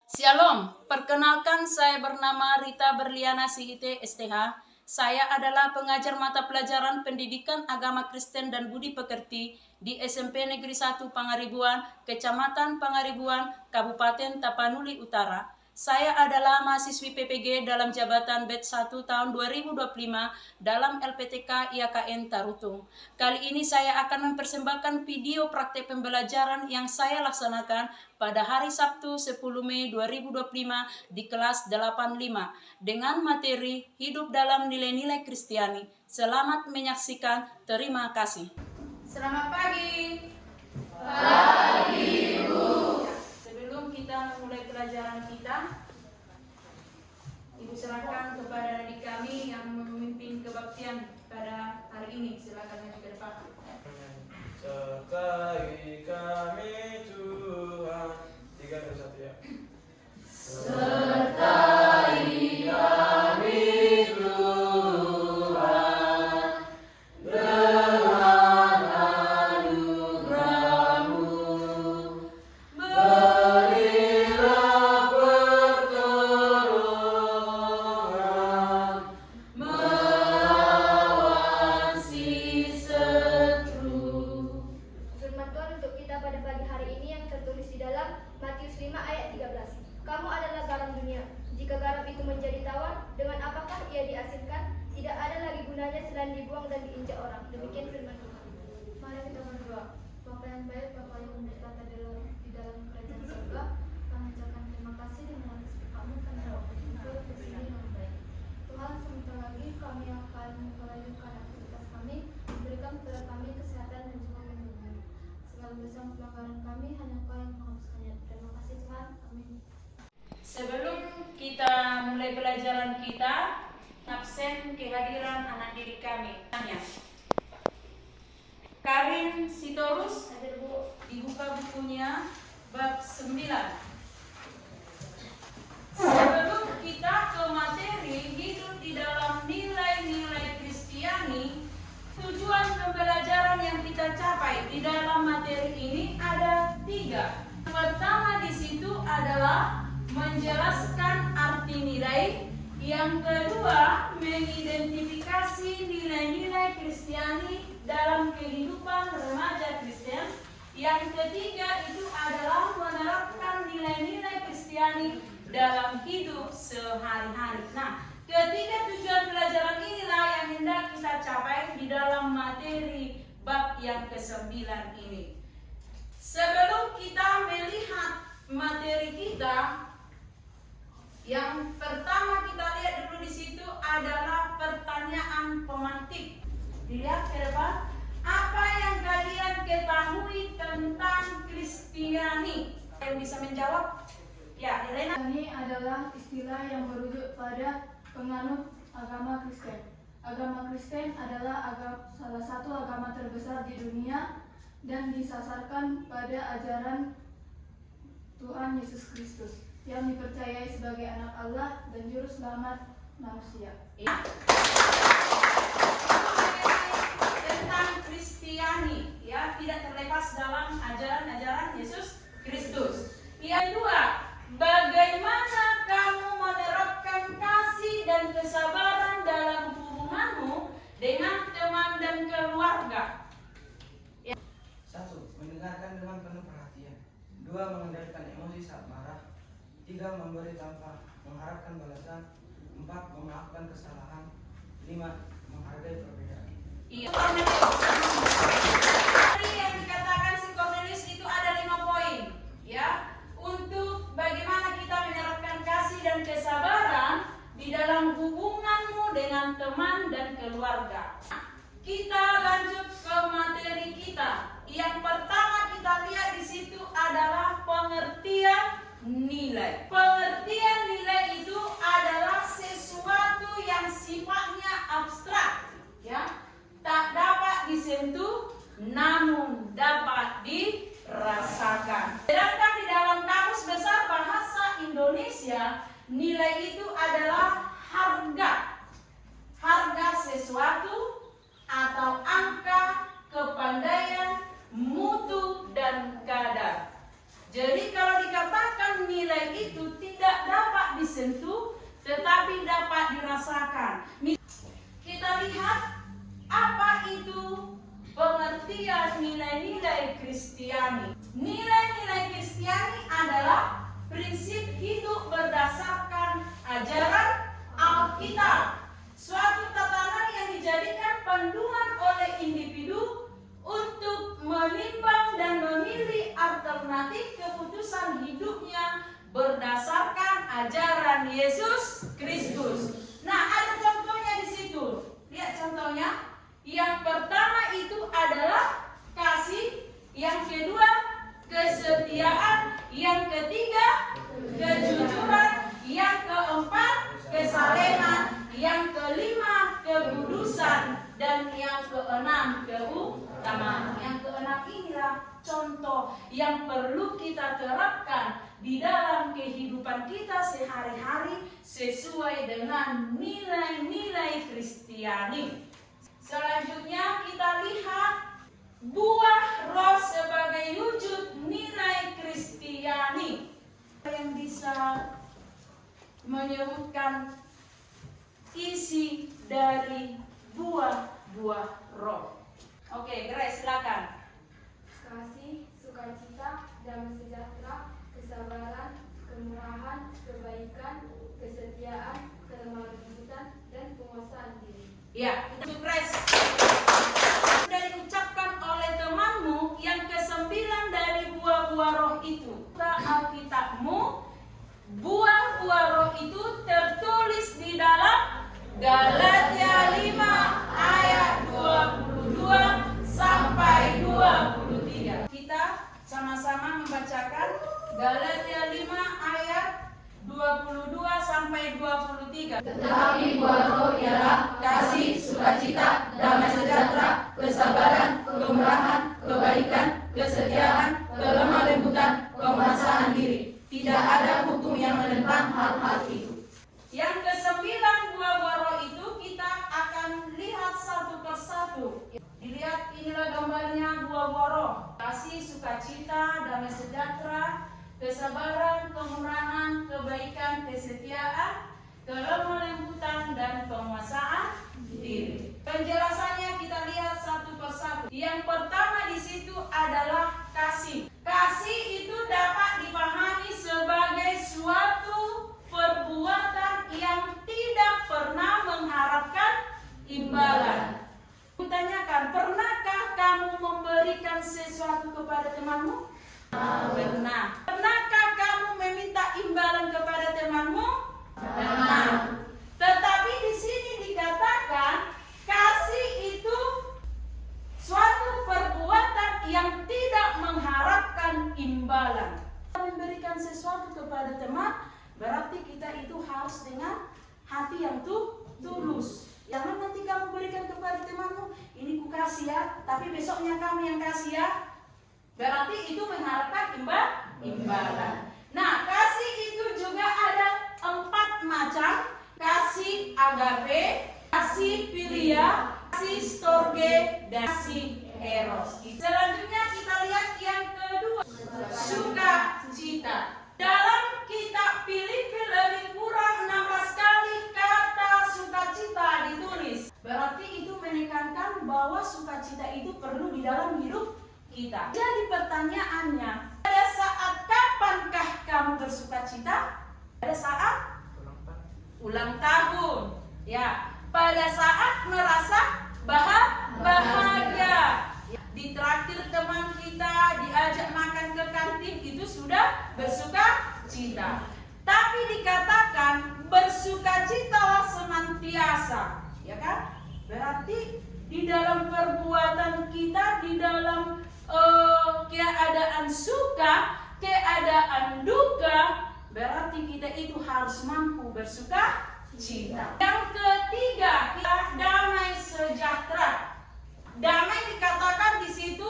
Shalom, perkenalkan saya bernama Rita Berliana CIT STH. Saya adalah pengajar mata pelajaran pendidikan agama Kristen dan budi pekerti di SMP Negeri 1 Pangaribuan, Kecamatan Pangaribuan, Kabupaten Tapanuli Utara. Saya adalah mahasiswi PPG dalam jabatan batch 1 tahun 2025 dalam LPTK IAKN Tarutung. Kali ini saya akan mempersembahkan video praktek pembelajaran yang saya laksanakan pada hari Sabtu 10 Mei 2025 di kelas 85 dengan materi hidup dalam nilai-nilai Kristiani. Selamat menyaksikan, terima kasih. Selamat pagi. Pagi, Bu. Sebelum kita memulai pelajaran kita, Ibu serahkan kepada adik kami yang memimpin kebaktian pada hari ini. Silakan maju ke depan. Sertai kami Tuhan. 3, 2, 1 ya. Sertai kami Tuhan dengan anugerah-Mu. Berilah pertolongan melawan si setru. Firman Tuhan untuk kita pada pagi hari ini yang tertulis di dalam Matius 5 ayat 13. Kamu adalah garam dunia. Jika garam itu menjadi tawar, dengan apakah ia diasinkan? Tidak ada lagi gunanya selain dibuang dan diinjak orang. Demikian firman Tuhan. Mari kita berdoa. Bapa yang baik, Bapa yang berkata di dalam kerajaan surga, kami ucapkan terima kasih dengan atas berkat-Mu karena waktu itu kesini yang baik. Tuhan, sebentar lagi kami akan melanjutkan aktivitas kami. Berikan kepada kami kesehatan dan juga melindungi. Segala dosa pelanggaran kami hanya Kau yang menghapuskannya. Terima kasih Tuhan. Amin. Sebelum kita mulai pelajaran kita, absen kehadiran anak didik kami. Tanya. Karin Sitorus, dibuka bukunya bab 9. Sebelum kita ke materi hidup di dalam nilai-nilai Kristiani, tujuan pembelajaran yang kita capai di dalam materi ini ada 3. Pertama di situ adalah menjelaskan arti nilai. Yang kedua, mengidentifikasi nilai-nilai Kristiani dalam kehidupan remaja Kristen. Yang ketiga itu adalah menerapkan nilai-nilai Kristiani dalam hidup sehari-hari. Nah, ketiga tujuan pelajaran inilah yang hendak kita capai di dalam materi bab yang ke-9 ini. Sebelum kita melihat materi kita, yang pertama kita lihat dulu di situ adalah pertanyaan pemantik. Dilihat ke depan. Apa yang kalian ketahui tentang Kristiani? Yang bisa menjawab? Ya, Helena. Kristiani adalah istilah yang merujuk pada penganut agama Kristen. Agama Kristen adalah salah satu agama terbesar di dunia dan disasarkan pada ajaran Tuhan Yesus Kristus yang dipercayai sebagai anak Allah dan juru selamat manusia. Ya. Tentang Kristiani, ya, tidak terlepas dalam ajaran-ajaran Yesus Kristus. Yang kedua, bagaimana kamu menerapkan kasih dan kesabaran dalam hubunganmu dengan teman dan keluarga? 1. Mendengarkan dengan penuh perhatian. 2. Mengendalikan emosi saat marah. 3. Memberi tanpa mengharapkan balasan. 4. Memaafkan kesalahan. 5. Menghargai perbedaan. Iya. Tadi yang dikatakan si Cornelius itu ada 5 poin, ya, untuk bagaimana kita menerapkan kasih dan kesabaran di dalam hubunganmu dengan teman dan keluarga. Kita lanjut ke materi kita. Yang pertama kita lihat di situ adalah pengertian nilai. Pengertian nilai itu adalah sesuatu yang sifatnya abstrak, ya, tak dapat disentuh, namun dapat dirasakan. Sedangkan di dalam Kamus Besar Bahasa Indonesia, nilai itu adalah harga. Harga sesuatu atau angka, kepandaian, mutu, dan kadar. Jadi kalau dikatakan nilai itu masakan. Kita lihat apa itu pengertian nilai-nilai Kristiani. Nilai-nilai Kristiani adalah prinsip hidup berdasarkan ajaran Alkitab. Suatu tatanan yang dijadikan panduan oleh individu untuk menimbang dan memilih alternatif keputusan hidupnya berdasarkan ajaran Yesus Kristus. Nah, ada contohnya di situ. Lihat contohnya. Yang pertama itu adalah kasih, yang kedua kesetiaan, yang ketiga kejujuran, yang keempat kesalehan, yang kelima kekudusan, dan yang keenam keutamaan. Yang keenam inilah contoh yang perlu kita terapkan di dalam kehidupan kita sehari-hari sesuai dengan nilai-nilai Kristiani. Selanjutnya kita lihat buah roh sebagai wujud nilai Kristiani yang bisa menyebutkan isi dari buah-buah roh. Oke, Grace silakan. Kasih, sukacita, damai sejahtera, kesabaran, kemurahan, kebaikan, kesetiaan, kelemah lembutan, dan penguasaan diri. Ya, itu Grace. Sudah diucapkan oleh temanmu yang kesembilan dari buah-buah roh itu. Alkitabmu, buah-buah roh itu tertulis di dalam Galatia 5 ayat 22 sampai 23. Kita sama-sama membacakan Galatia 5 ayat 22 sampai 23. Tetapi buah roh ialah kasih, sukacita, damai sejahtera, kesabaran, kemurahan, kebaikan, kesetiaan, kelemah lembutan, penguasaan diri. Tidak ada hukum yang menentang hal-hal itu. Yang kesembilan buah-buah roh itu kita akan lihat satu persatu. Dilihat inilah gambarnya buah-buah roh. Kasih, sukacita, damai sejahtera, kesabaran, kemurahan, kebaikan, kesetiaan, kelemah lembutan, dan penguasaan diri. Penjelasannya kita lihat satu persatu. Yang pertama di situ adalah kasih. Kasih itu dapat dipahami sebagai suatu perbuatan yang tidak pernah mengharapkan imbalan. Kutanyakan, pernahkah kamu memberikan sesuatu kepada temanmu? Pernah. Pernahkah kamu meminta imbalan kepada temanmu? Pernah. Tetapi di sini dikatakan kasih itu suatu perbuatan yang tidak mengharapkan imbalan. Memberikan sesuatu kepada teman berarti kita itu harus dengan hati yang tulus. Jangan nanti kamu berikan kepada temanmu, ini ku kasih ya, tapi besoknya kamu yang kasih ya. Berarti itu mengharapkan imbalan. Nah, kasih itu juga ada 4 macam. Kasih agape, kasih philia, kasih storge, dan kasih eros. Selanjutnya kita lihat yang kedua, sukacita. Dalam kitab Filipi lebih kurang 16 kali kata sukacita ditulis. Berarti itu menekankan bahwa sukacita itu perlu di dalam hidup kita. Jadi pertanyaannya, pada saat kapankah kamu bersukacita? Pada saat ulang tahun, ya. Pada saat merasa bahagia, ditraktir teman kita, diajak makan ke kantin, itu sudah bersukacita. Tapi dikatakan bersukacitalah senantiasa, ya kan? Berarti di dalam perbuatan kita, di dalam keadaan suka, keadaan duka, berarti kita itu harus mampu bersukacita. Yang ketiga, kita damai sejahtera. Damai dikatakan di situ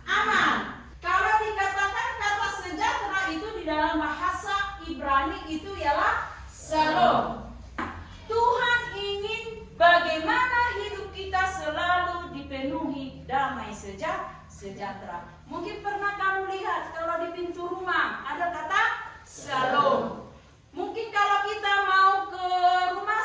aman. Kalau dikatakan kata sejahtera itu di dalam bahasa Ibrani itu ialah shalom. Tuhan ingin bagaimana hidup kita selalu dipenuhi damai sejahtera. Mungkin pernah kamu lihat kalau di pintu rumah ada kata shalom. Mungkin kalau kita mau ke rumah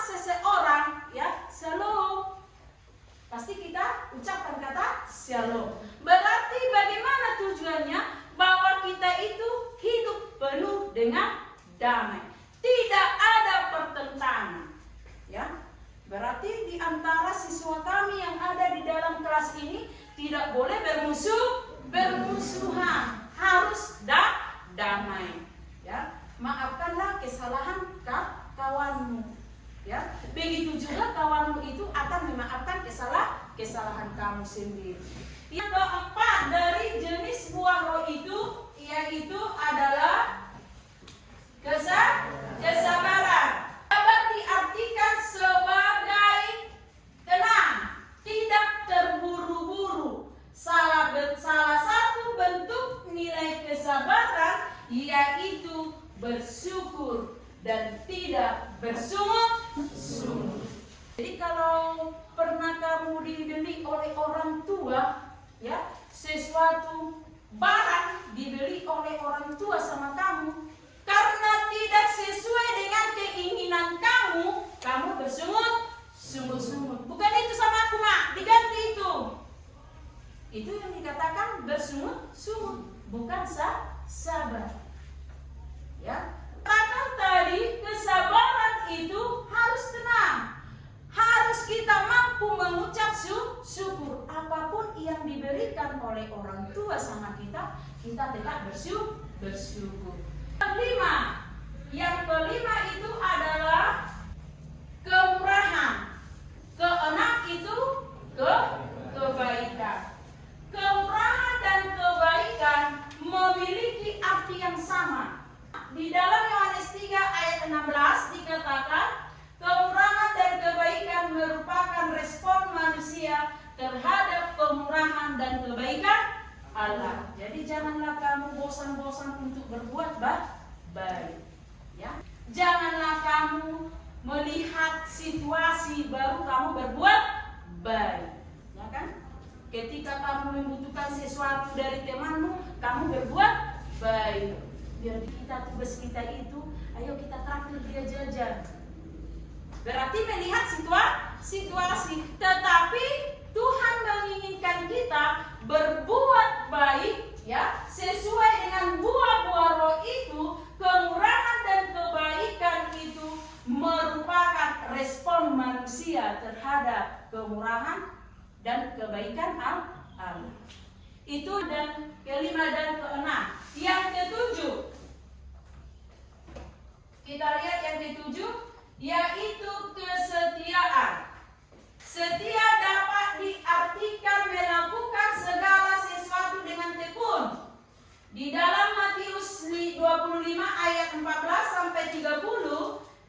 dengan damai. Tidak ada pertentangan. Ya. Berarti di antara siswa kami yang ada di dalam kelas ini tidak boleh bermusuhan, harus damai. Ya, maafkanlah kesalahan kawanmu. Ya, begitu juga kawanmu itu akan memaafkan kesalahan kamu sendiri. Yang keempat dari jenis buah roh itu yaitu adalah kesabaran. Sabar diartikan sebagai tenang, tidak terburu-buru. Salah satu bentuk nilai kesabaran yaitu bersyukur dan tidak bersungut-sungut. Jadi kalau pernah kamu dibeli oleh orang tua, ya, sesuatu barang dibeli oleh orang tua sama kamu, karena tidak sesuai dengan keinginan kamu bersungut-sungut. Bukan itu sama aku, Mak, diganti itu. Itu yang dikatakan bersungut-sungut, bukan sabar. Ya. Katakan tadi kesabaran itu harus tenang. Harus kita mampu mengucap syukur. Apapun yang diberikan oleh orang tua sama kita tetap bersyukur. Yang kelima itu adalah kemurahan. Keenam itu kebaikan. Kemurahan dan kebaikan memiliki arti yang sama. Di dalam Yohanes 3 ayat 16 dikatakan, kemurahan dan kebaikan merupakan respon manusia terhadap kemurahan dan kebaikan Allah. Jadi janganlah kamu bosan-bosan untuk berbuat baik. Ya. Janganlah kamu melihat situasi baru kamu berbuat baik. Ya kan? Ketika kamu membutuhkan sesuatu dari temanmu, kamu berbuat baik. Biar kita tugas kita itu, ayo kita traktir dia jajan. Berarti melihat situasi, tetapi Tuhan menginginkan kita berbuat baik, ya, sesuai dengan buah-buah roh itu. Kemurahan dan kebaikan itu merupakan respon manusia terhadap kemurahan dan kebaikan Allah. Itu dan kelima dan keenam. Yang ketujuh, kita lihat yang ketujuh, yaitu kesetiaan. Setia dapat diartikan melakukan segala sesuatu dengan tekun. Di dalam Matius 25 ayat 14 sampai 30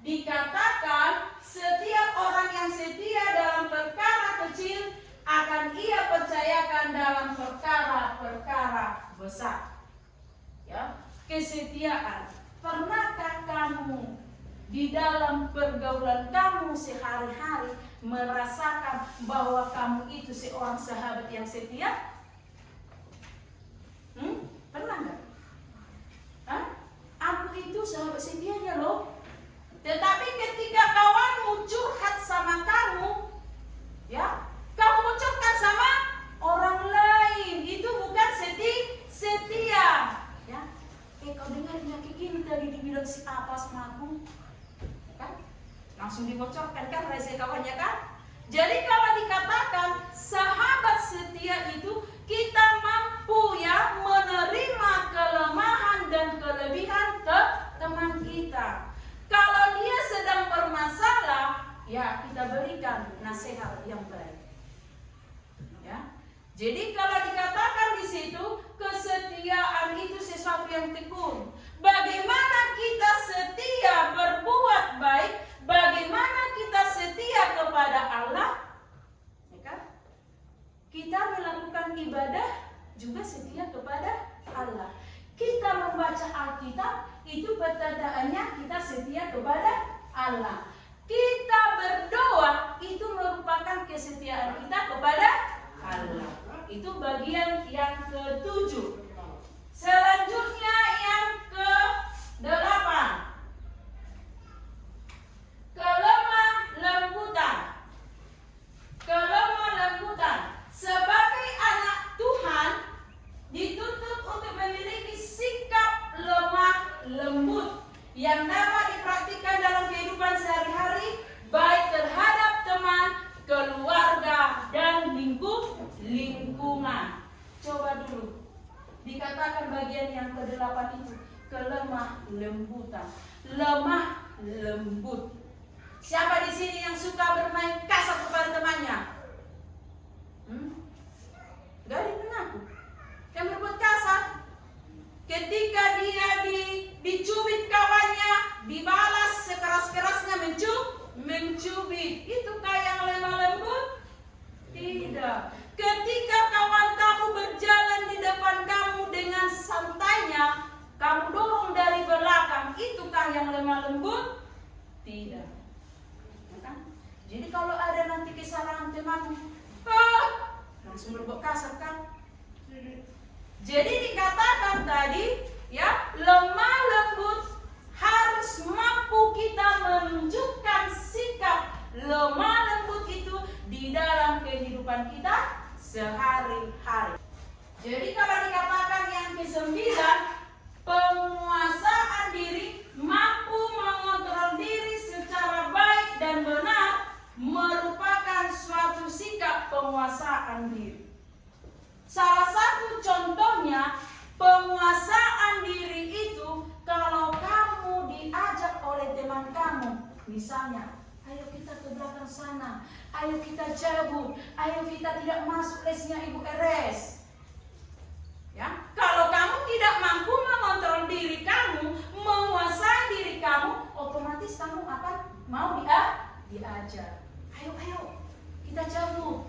dikatakan, setiap orang yang setia dalam perkara kecil akan ia percayakan dalam perkara-perkara besar. Ya, kesetiaan. Pernahkah kamu di dalam pergaulan kamu sehari-hari merasakan bahwa kamu itu seorang sahabat yang setia? Pernah nggak? Aku itu sahabat setianya loh. Tetapi ketika kawanmu curhat sama kamu, ya, kamu ucapkan sama orang lain, itu bukan setia. Ya, kau dengar kayak gini tadi dibilang si apa sama aku, kan? Langsung dibocorkan kan rahasia kawannya kan? Jadi kalau dikatakan sahabat setia itu kita mampu ya menerima kelemahan dan kelebihan ke teman kita. Kalau dia sedang bermasalah, ya kita berikan nasihat yang baik. Ya. Jadi kalau dikatakan di situ kesetiaan itu sesuatu yang tekun. Bagaimana kita setia berbuat baik? Bagaimana kita setia kepada Allah? Ya kan? Kita melakukan ibadah juga setia kepada Allah. Kita membaca Alkitab itu pertandaannya kita setia kepada Allah. Kita berdoa itu merupakan kesetiaan kita kepada Allah. Itu bagian yang ketujuh. Selanjutnya yang ke-8. Kelemah lembutan. Kelemah lembutan. Sebagai anak Tuhan dituntut untuk memiliki sikap lemah lembut. yang dapat dipraktikkan dalam kehidupan sehari-hari, baik terhadap teman, keluarga, dan lingkungan. Coba dulu, dikatakan bagian yang ke-8 itu, kelemah lembutan. Lemah lembut. Siapa di sini yang suka bermain kasar kepada temannya? Gak ada yang mengaku. Yang berbuat kasar. Ketika dia dicubit kawannya, dibalas sekeras-kerasnya mencubit. Itukah yang lemah lembut? Tidak. Ketika kawan kamu berjalan di depan kamu dengan santainya, kamu dorong dari belakang, itukah yang lemah lembut? Tidak. Jadi kalau ada nanti kesalahan temanmu, langsung berbuat kasar kan? Jadi dikatakan tadi, ya, lemah lembut harus mampu kita menunjukkan sikap lemah lembut itu di dalam kehidupan kita sehari-hari. Jadi kalau dikatakan yang ke-9, penguasaan diri, mampu mengontrol diri secara baik dan benar, merupakan suatu sikap penguasaan diri. Salah satu contohnya penguasaan diri itu kalau kamu diajak oleh teman kamu, misalnya, ayo kita ke belakang sana, ayo kita cabut, ayo kita tidak masuk lesnya Ibu Eres. Ya, kalau kamu tidak mampu mengontrol diri kamu, menguasai diri kamu, otomatis kamu akan mau diajar. Ayo kita cabut.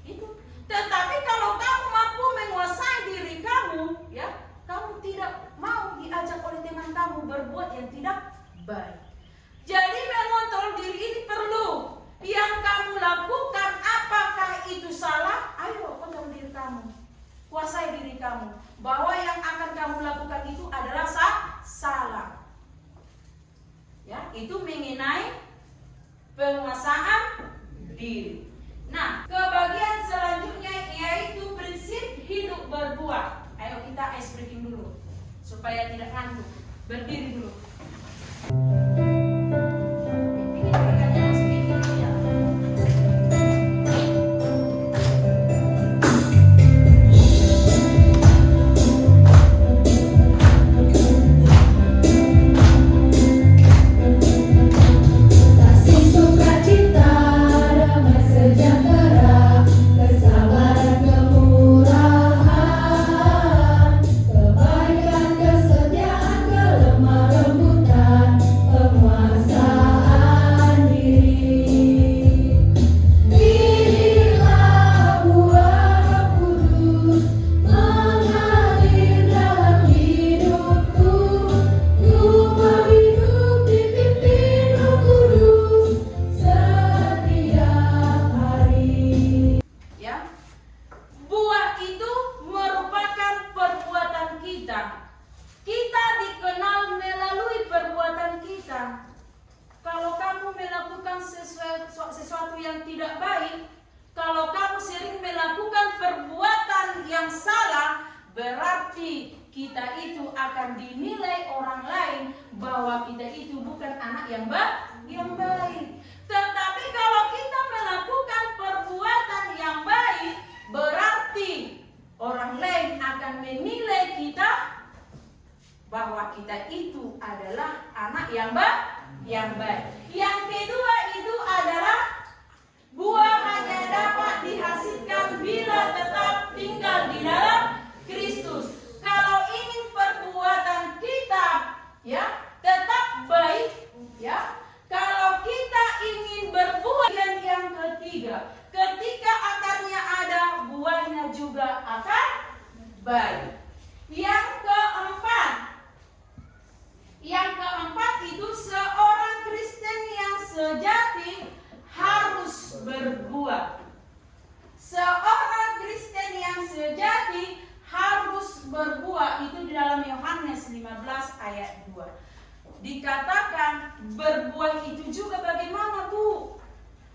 Itu. Tetapi kalau kamu mampu menguasai diri kamu, ya, kamu tidak mau diajak oleh teman kamu berbuat yang tidak baik. Jadi mengontrol diri ini perlu. Yang kamu lakukan apakah itu salah? Ayo kontrol diri kamu. Kuasai diri kamu. Bahwa yang akan kamu lakukan itu adalah salah. Ya, itu mengenai penguasaan diri. Nah, ke bagian selanjutnya yaitu prinsip hidup berbuah. Ayo kita ice breaking dulu supaya tidak ngantuk. Berdiri dulu. Sesuatu yang tidak baik, kalau kamu sering melakukan perbuatan yang salah, berarti kita itu akan dinilai orang lain bahwa kita itu bukan anak yang baik. Tetapi kalau kita melakukan perbuatan yang baik, berarti orang lain akan menilai kita bahwa kita itu adalah anak yang baik. Yang kedua itu adalah buah hanya dapat dihasilkan bila tetap tinggal di dalam Kristus. Kalau ingin perbuatan kita, ya, tetap baik, ya. Kalau kita ingin berbuah, yang ketiga, ketika akarnya ada, buahnya juga akan baik. Yang keempat itu seorang Kristen yang sejati harus berbuah. Seorang Kristen yang sejati harus berbuah. Itu di dalam Yohanes 15 ayat 2. Dikatakan berbuah itu juga bagaimana, Bu?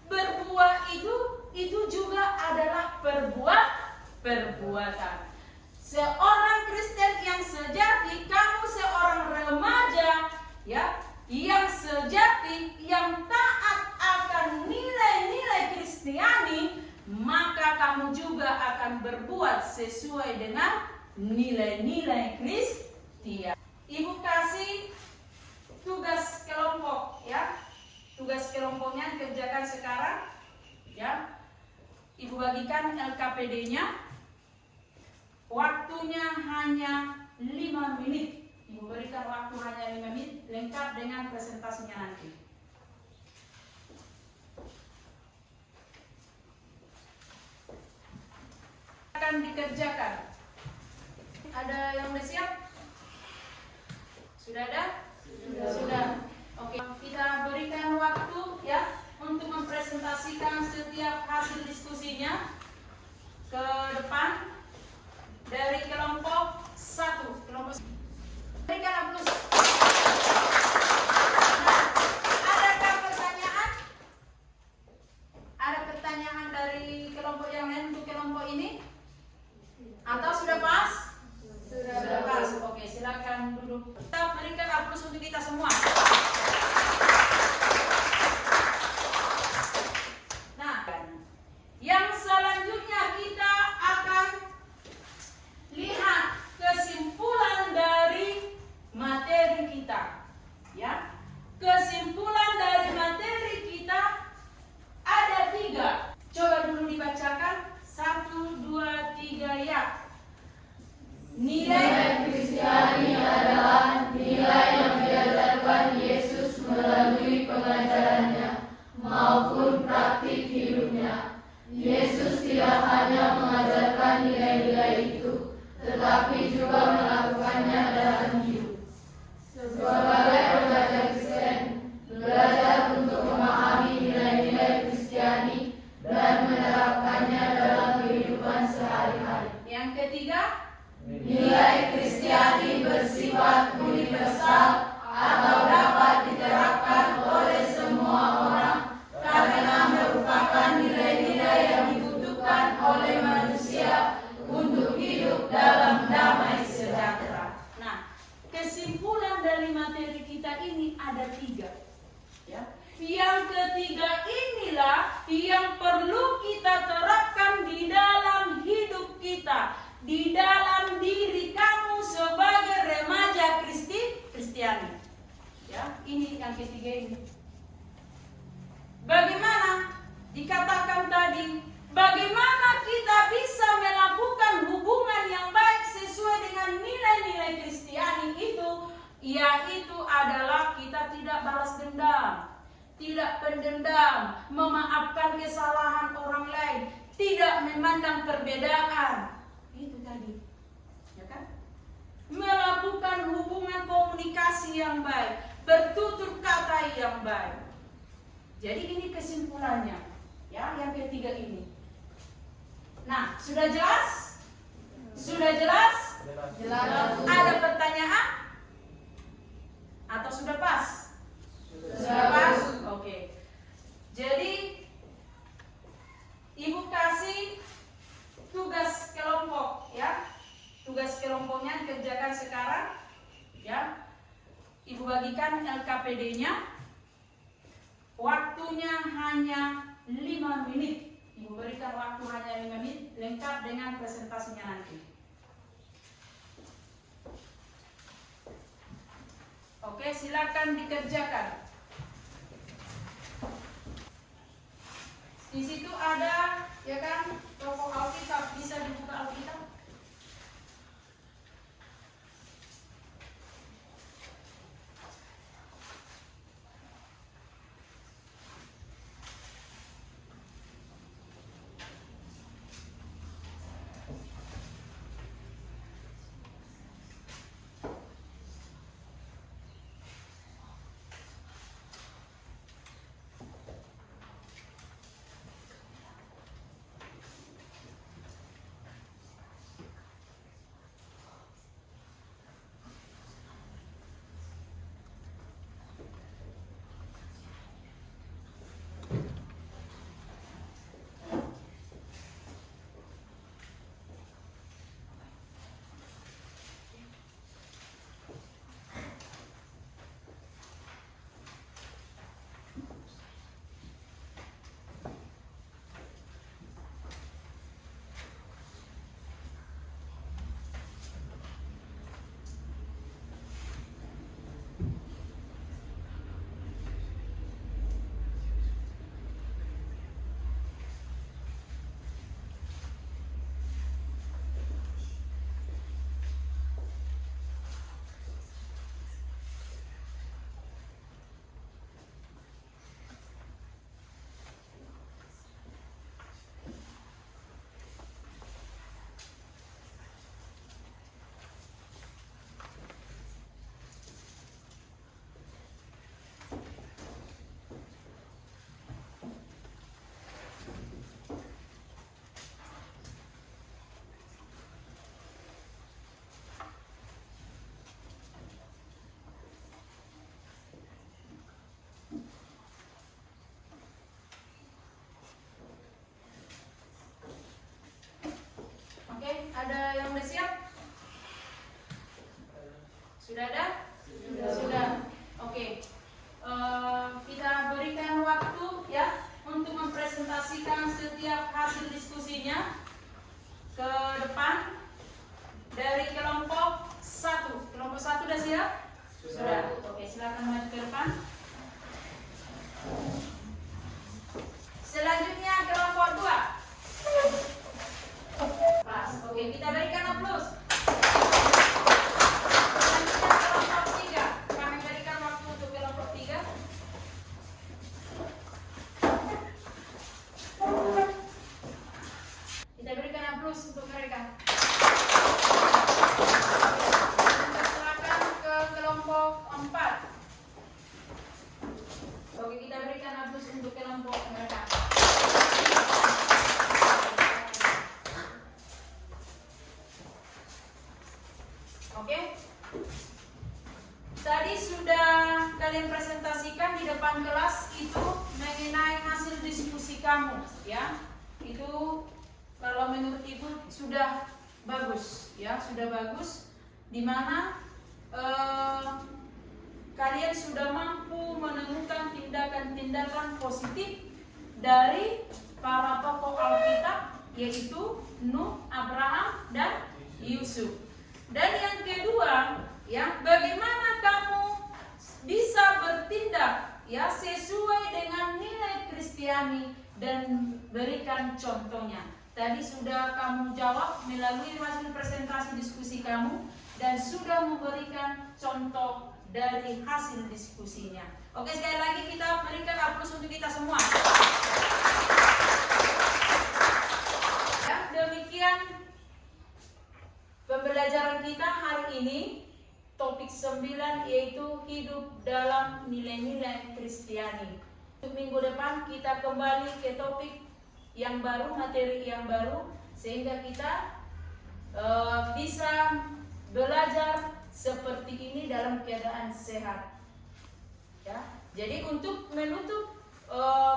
Berbuah itu juga adalah perbuatan. Seorang Kristen yang sejati, kamu seorang remaja ya, yang sejati, yang taat akan nilai-nilai Kristiani, maka kamu juga akan berbuat sesuai dengan nilai-nilai Kristiani. Ibu kasih tugas kelompok, ya. Tugas kelompoknya kerjakan sekarang, ya. Ibu bagikan LKPD-nya. Waktunya hanya 5 menit. Ibu berikan waktu hanya 5 menit, lengkap dengan presentasinya nanti. Akan dikerjakan. Ada yang udah siap? Sudah ada? Sudah. Oke, kita berikan waktu ya untuk mempresentasikan setiap hasil diskusinya ke depan dari kelompok 1. Kelompok 1. Berikan aplaus. Nah, adakah pertanyaan? Ada pertanyaan dari kelompok yang lain untuk kelompok ini? Atau sudah pas? Sudah pas. Oke, silakan duduk. Kita berikan aplaus untuk kita semua. Nah, yang selanjutnya kita akan lihat kesimpulan dari materi kita. Ya. Kesimpulan dari materi kita ada 3. Coba dulu dibacakan. 1, 2, 3 ya. Nilai Kristiani adalah nilai yang diajarkan Yesus melalui pengajarannya maupun praktik hidupnya. Yesus tidak hanya mengajarkan nilai-nilai itu, tetapi juga melakukannya dalam hidup. Sebagai pelajar Kristen, belajar untuk memahami nilai-nilai Kristiani dan menerapkannya dalam kehidupan sehari-hari. Yang ketiga, Nilai Kristiani bersifat universal atau dapat diterapkan oleh semua orang karena merupakan nilai-nilai yang dibutuhkan oleh manusia untuk hidup dalam damai sejahtera. nah, kesimpulan dari materi kita ini ada 3. Ya. Yang ketiga inilah yang perlu kita terapkan di dalam hidup kita, di dalam diri kamu sebagai remaja Kristiani. Ya, ini yang ketiga ini. Bagaimana? Dikatakan tadi, bagaimana kita bisa melakukan hubungan yang baik sesuai dengan nilai-nilai Kristiani itu, yaitu adalah kita tidak balas dendam, tidak pendendam, memaafkan kesalahan orang lain, tidak memandang perbedaan. Itu tadi, ya kan? Melakukan hubungan komunikasi yang baik, bertutur kata yang baik. Jadi ini kesimpulannya, ya, yang ketiga ini. Nah, sudah jelas? Sudah jelas? Jelas. Ada pertanyaan? Atau sudah pas? Sudah pas? Oke. Jadi Ibu kasih tugas kelompok, ya. Tugas kelompoknya dikerjakan sekarang, ya. Ibu bagikan LKPD-nya. Waktunya hanya 5 menit. Ibu berikan waktu hanya 5 menit, lengkap dengan presentasinya nanti. Oke, silakan dikerjakan. Di situ ada, ya kan, toko Alkitab, bisa dibuka Alkitab. depan. Selanjutnya kelompok 2. Pas. Oke, kita berikan aplaus. Selanjutnya kelompok 3. Kami berikan waktu untuk kelompok 3. Kita berikan aplaus untuk mereka. Kita serahkan ke kelompok 4. Oke, kita berikan aplaus untuk kelompok mereka. Oke. Tadi sudah kalian presentasikan di depan kelas itu mengenai hasil diskusi kamu, ya. Itu kalau menurut Ibu sudah bagus, ya, sudah bagus. Di mana kalian sudah mampu menemukan tindakan-tindakan positif dari para tokoh Alkitab, yaitu Nuh, Abraham, dan Yusuf. Dan yang kedua, ya, bagaimana kamu bisa bertindak, ya, sesuai dengan nilai Kristiani dan berikan contohnya. Tadi sudah kamu jawab melalui hasil presentasi diskusi kamu dan sudah memberikan contoh dari hasil diskusinya. Oke, sekali lagi kita berikan aplaus untuk kita semua. Ya, demikian pembelajaran kita hari ini, topik 9 yaitu hidup dalam nilai-nilai Kristiani. Untuk minggu depan kita kembali ke topik yang baru, materi yang baru, sehingga kita bisa belajar seperti ini dalam keadaan sehat. Ya, jadi untuk menutup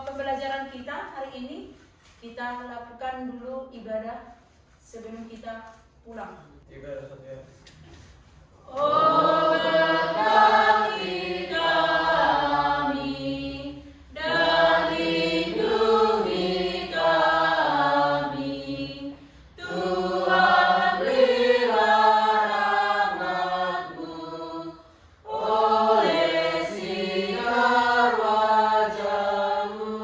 pembelajaran kita hari ini, kita lakukan dulu ibadah sebelum kita pulang. Oh, berkati kami dan lindungi kami, Tuhan, berilah rahmat-Mu oleh sinar wajah-Mu.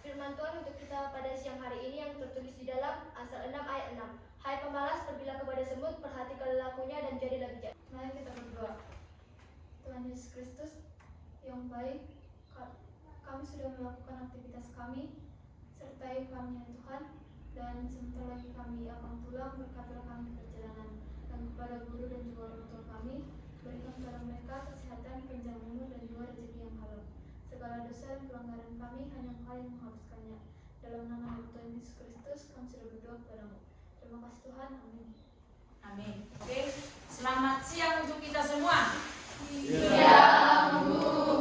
Firman Tuhan untuk kita pada siang hari ini yang tertulis di dalam Amsal 6 ayat 6. Hai pemalas, pergilah kepada semut, perhatikan lakunya dan jadilah bijak. Mari kita berdoa. Tuhan Yesus Kristus yang baik, kami sudah melakukan aktivitas kami, sertai kami ya Tuhan, dan sebentar lagi kami akan pulang, berkatilah kami di perjalanan, dan kepada guru dan juga orang tua kami, berikan kepada mereka kesehatan, panjang umur, dan juga rezeki yang halal. Segala dosa dan pelanggaran kami hanya Engkau yang menghapuskannya. Dalam nama Tuhan Yesus Kristus, kami sudah berdoa kepadamu. Terima kasih Tuhan, amin. Amin. Oke, selamat siang untuk kita semua. Siang, Bu.